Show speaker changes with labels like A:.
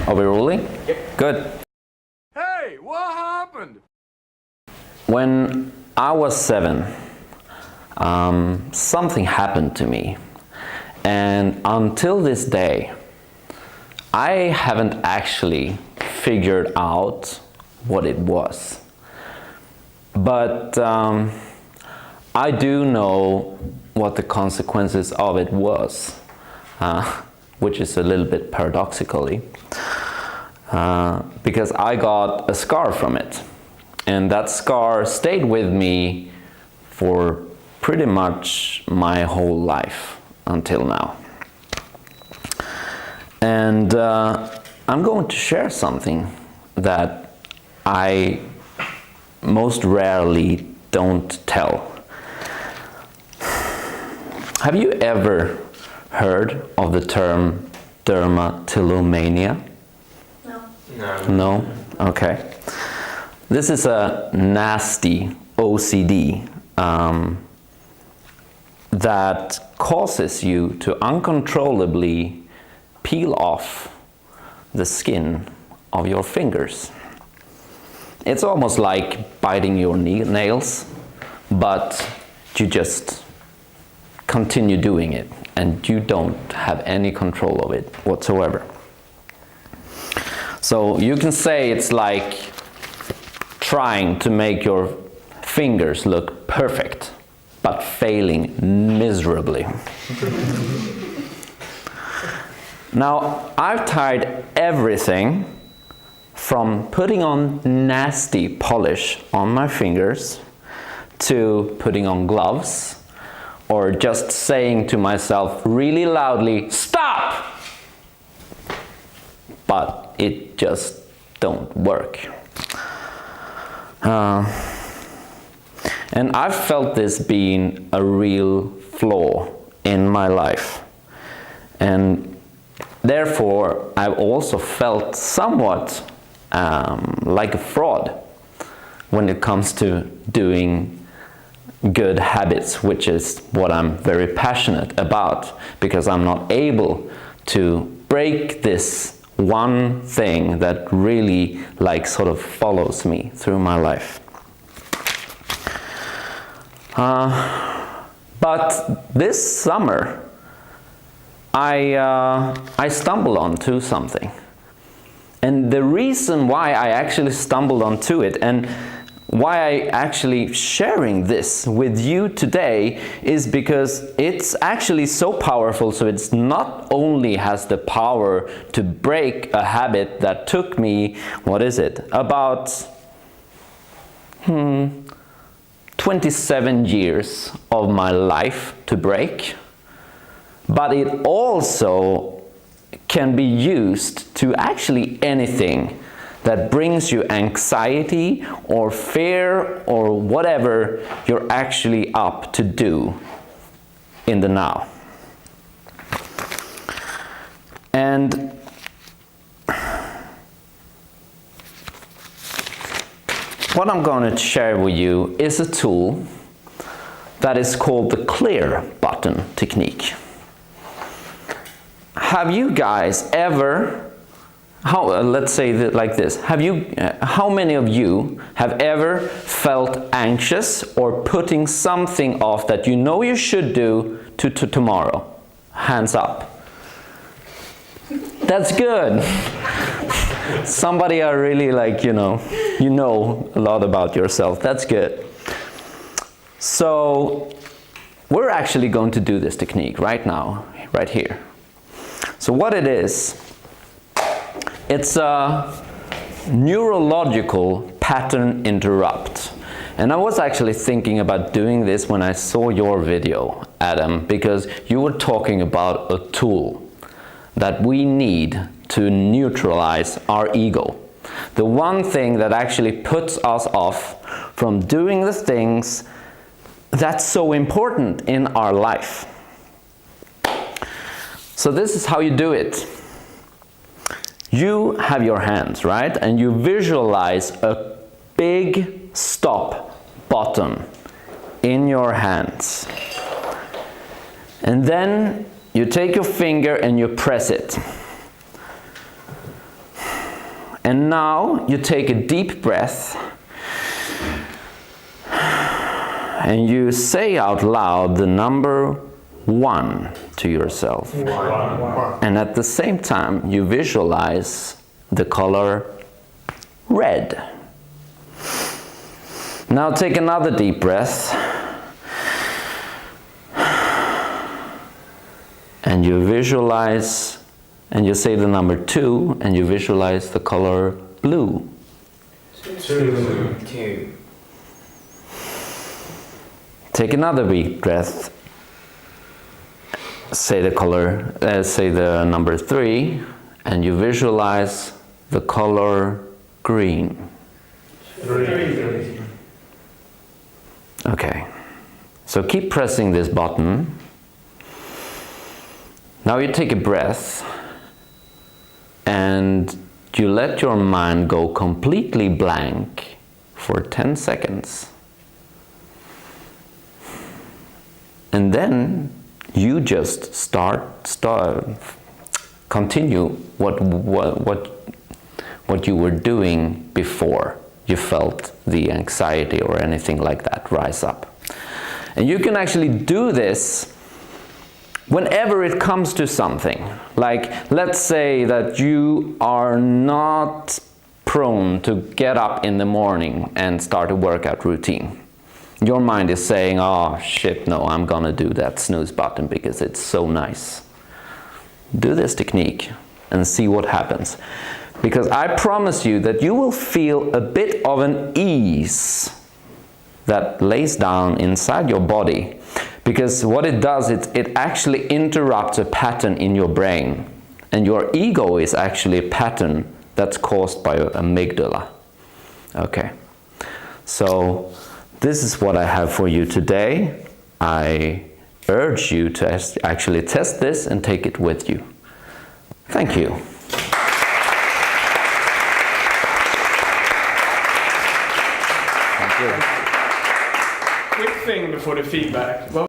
A: Are we rolling?
B: Yep.
A: Good.
C: Hey, what happened?
A: When I was 7, something happened to me. And until this day, I haven't actually figured out what it was. But I do know what the consequences of it was, which is a little bit paradoxically, because I got a scar from it. And that scar stayed with me for pretty much my whole life until now. And I'm going to share something that I most rarely don't tell. Have you ever heard of the term dermatillomania?
B: No.
A: No? Okay. This is a nasty OCD that causes you to uncontrollably peel off the skin of your fingers. It's almost like biting your nails, but you just continue doing it and you don't have any control of it whatsoever. So you can say it's like trying to make your fingers look perfect, but failing miserably. Now, I've tried everything from putting on nasty polish on my fingers to putting on gloves, or just saying to myself really loudly, "Stop!" But it just don't work. And I've felt this being a real flaw in my life. And therefore, I've also felt somewhat like a fraud when it comes to doing good habits, which is what I'm very passionate about, because I'm not able to break this one thing that really like sort of follows me through my life. But this summer I stumbled onto something, and the reason why I actually stumbled onto it and why I actually sharing this with you today is because it's actually so powerful. So it's not only has the power to break a habit that took me, what is it, about 27 years of my life to break, but it also can be used to actually anything that brings you anxiety or fear or whatever you're actually up to do in the now. And what I'm going to share with you is a tool that is called the clear button technique. Have you guys ever, let's say that like this, how many of you have ever felt anxious or putting something off that you know you should do to tomorrow? Hands up. That's good. Somebody are really like, you know a lot about yourself. That's good. So we're actually going to do this technique right now, right here. So what it is, it's a neurological pattern interrupt. And I was actually thinking about doing this when I saw your video, Adam, because you were talking about a tool that we need to neutralize our ego. The one thing that actually puts us off from doing the things that's so important in our life. So this is how you do it. You have your hands, right? And you visualize a big stop button in your hands. And then you take your finger and you press it. And now you take a deep breath and you say out loud the number 1 to yourself.
B: 1.
A: And at the same time you visualize the color red. Now take another deep breath and you visualize, and you say the number 2 and you visualize the color blue.
B: 2.
A: Take another deep breath. Say the number 3 and you visualize the color green.
B: 3.
A: Okay, so keep pressing this button. Now you take a breath and you let your mind go completely blank for 10 seconds. And then you just continue what you were doing before you felt the anxiety or anything like that rise up. And you can actually do this whenever it comes to something. Like, let's say that you are not prone to get up in the morning and start a workout routine. Your mind is saying, oh shit, no, I'm gonna do that snooze button because it's so nice. Do this technique and see what happens. Because I promise you that you will feel a bit of an ease that lays down inside your body. Because what it does, it actually interrupts a pattern in your brain. And your ego is actually a pattern that's caused by your amygdala. Okay, so this is what I have for you today. I urge you to actually test this and take it with you. Thank you.
B: Quick thing before the feedback.